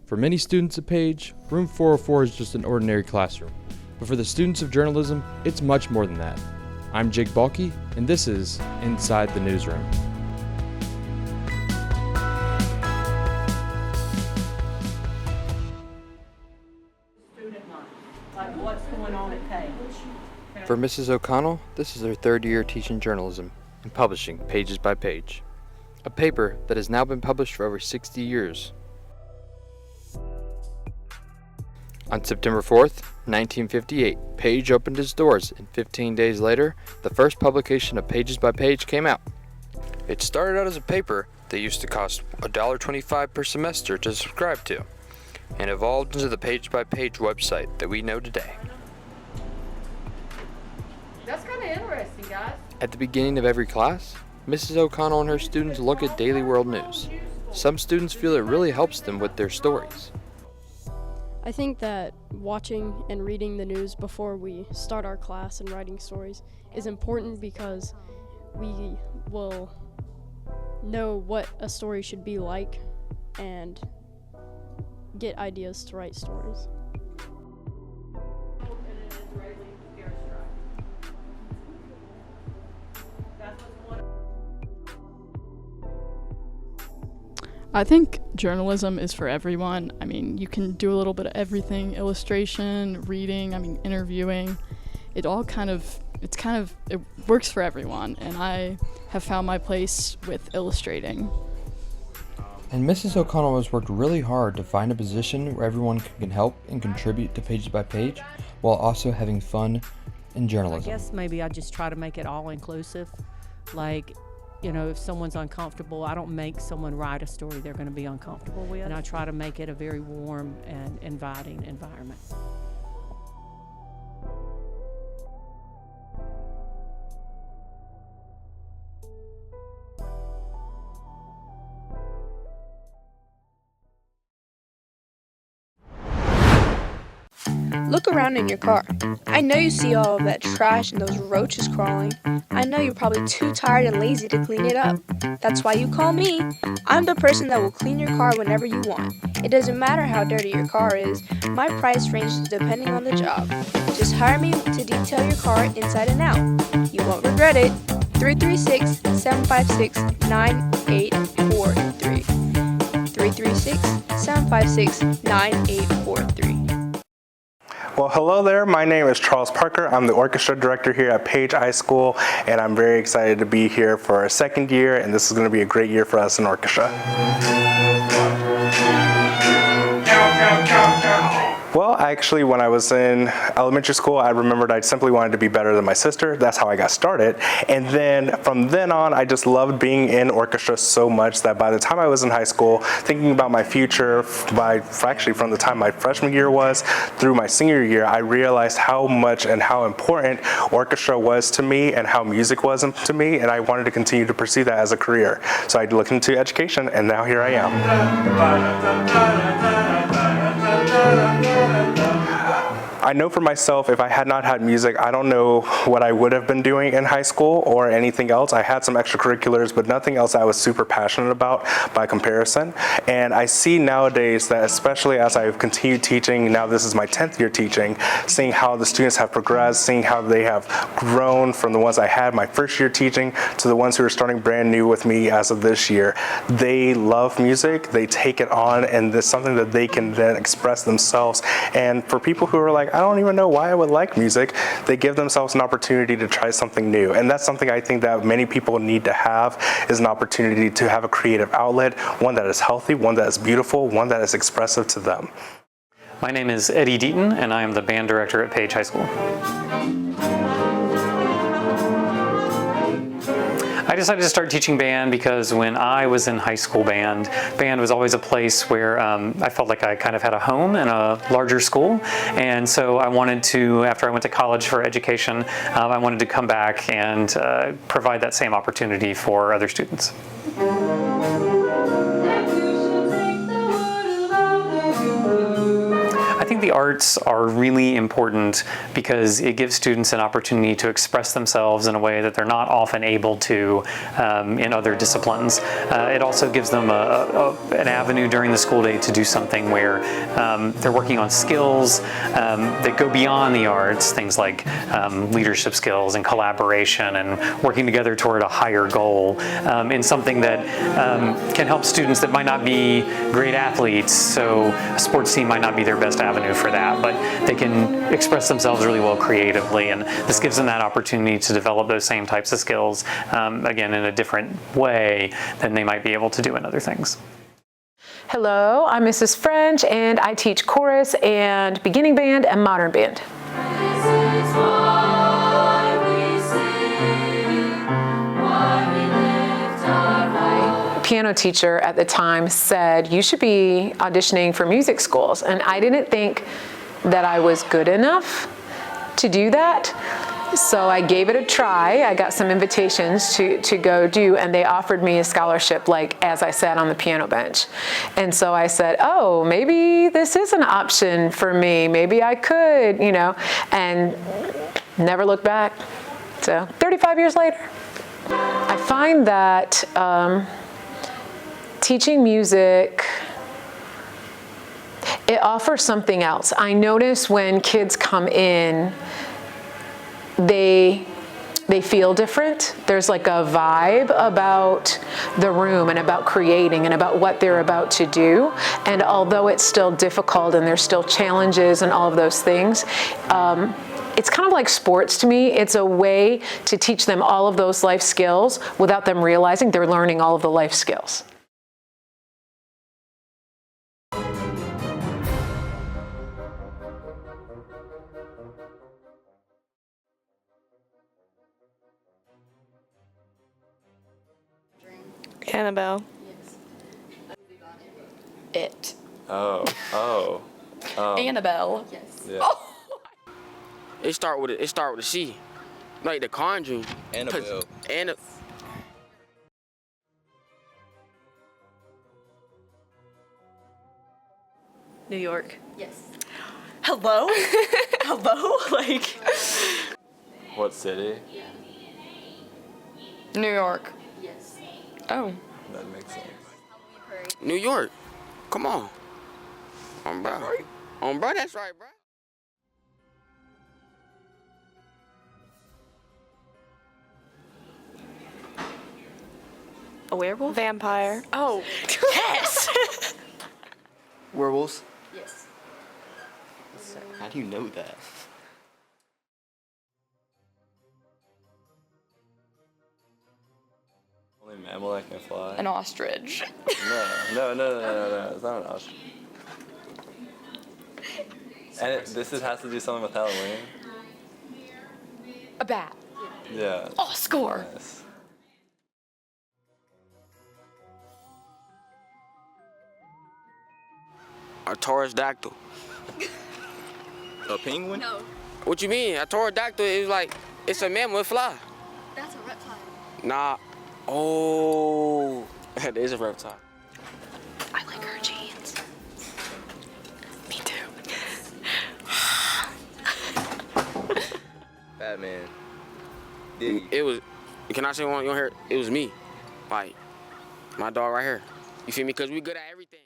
For many students at Page, room 404 is just an ordinary classroom. But for the students of journalism, it's much more than that. I'm Jake Balke, and this is Inside the Newsroom. What's going on at Page? For Mrs. O'Connell, this is her third year teaching journalism and publishing Pages by Page, a paper that has now been published for over 60 years. On September 4th, 1958, Page opened its doors, and 15 days later, the first publication of Pages by Page came out. It started out as a paper that used to cost $1.25 per semester to subscribe to, and evolved into the Page by Page website that we know today. That's kind of interesting, guys. At the beginning of every class, Mrs. O'Connell and her students look at daily world news. Some students feel it really helps them with their stories. I think that watching and reading the news before we start our class and writing stories is important because we will know what a story should be like and get ideas to write stories. I think journalism is for everyone. I mean, you can do a little bit of everything: illustration, reading, interviewing. It works for everyone, and I have found my place with illustrating. And Mrs. O'Connell has worked really hard to find a position where everyone can help and contribute to Pages by Page while also having fun in journalism. I guess maybe I just try to make it all inclusive. Like, if someone's uncomfortable, I don't make someone write a story they're going to be uncomfortable with. And I try to make it a very warm and inviting environment. Look around in your car. I know you see all of that trash and those roaches crawling. I know you're probably too tired and lazy to clean it up. That's why you call me. I'm the person that will clean your car whenever you want. It doesn't matter how dirty your car is. My price ranges depending on the job. Just hire me to detail your car inside and out. You won't regret it. 336-756-9843. 336-756-9843. Well, hello there. My name is Charles Parker. I'm the orchestra director here at Page High School, and I'm very excited to be here for our second year, and this is going to be a great year for us in orchestra. Well, actually, when I was in elementary school, I remembered I simply wanted to be better than my sister. That's how I got started. And then from then on, I just loved being in orchestra so much that by the time I was in high school, thinking about my future, from the time my freshman year was through my senior year, I realized how much and how important orchestra was to me and how music was to me, and I wanted to continue to pursue that as a career. So I looked into education, and now here I am. I know for myself, if I had not had music, I don't know what I would have been doing in high school or anything else. I had some extracurriculars, but nothing else I was super passionate about by comparison. And I see nowadays that, especially as I've continued teaching, now this is my 10th year teaching, seeing how the students have progressed, seeing how they have grown from the ones I had my first year teaching to the ones who are starting brand new with me as of this year. They love music, they take it on, and it's something that they can then express themselves. And for people who are like, I don't even know why I would like music, they give themselves an opportunity to try something new. And that's something I think that many people need to have, is an opportunity to have a creative outlet, one that is healthy, one that is beautiful, one that is expressive to them. My name is Eddie Deaton, and I am the band director at Page High School. I decided to start teaching band because when I was in high school, band was always a place where I felt like I kind of had a home in a larger school. And so I wanted to, after I went to college for education, I wanted to come back and provide that same opportunity for other students. I think the arts are really important because it gives students an opportunity to express themselves in a way that they're not often able to in other disciplines. It also gives them an avenue during the school day to do something where they're working on skills that go beyond the arts, things like leadership skills and collaboration and working together toward a higher goal in something that can help students that might not be great athletes, so a sports team might not be their best avenue for that, but they can express themselves really well creatively, and this gives them that opportunity to develop those same types of skills, again, in a different way than they might be able to do in other things. Hello, I'm Mrs. French, and I teach chorus and beginning band and modern band. Piano teacher at the time said, you should be auditioning for music schools. And I didn't think that I was good enough to do that. So I gave it a try. I got some invitations to go do, and they offered me a scholarship, like as I sat on the piano bench. And so I said, oh, maybe this is an option for me. Maybe I could, you know, and never looked back. So 35 years later. I find that teaching music, it offers something else. I notice when kids come in, they feel different. There's like a vibe about the room and about creating and about what they're about to do. And although it's still difficult and there's still challenges and all of those things, it's kind of like sports to me. It's a way to teach them all of those life skills without them realizing they're learning all of the life skills. Annabelle. It. Oh. Annabelle. Yes. Yeah. Oh. It start with a C, like The Conjuring. Annabelle. New York. Yes. Hello? Hello? Like. What city? New York. Yes. Oh. That makes sense. New York. Come on. Bro, that's right, bro. A werewolf? Vampire. Oh, yes! Werewolves? Yes. How do you know that? Only mammal that can fly? An ostrich. No. It's not an ostrich. And this has to do something with Halloween? A bat. Yeah. Oh, score. Nice. A pterodactyl. A penguin? No. What you mean? A pterodactyl is like, it's a mammal, it fly. That's a reptile. Nah. Oh, that is a reptile. I like her jeans. Me too. Batman. It was, can I say one? You don't hear? It was me. Like, my dog right here. You feel me? Because we good at everything.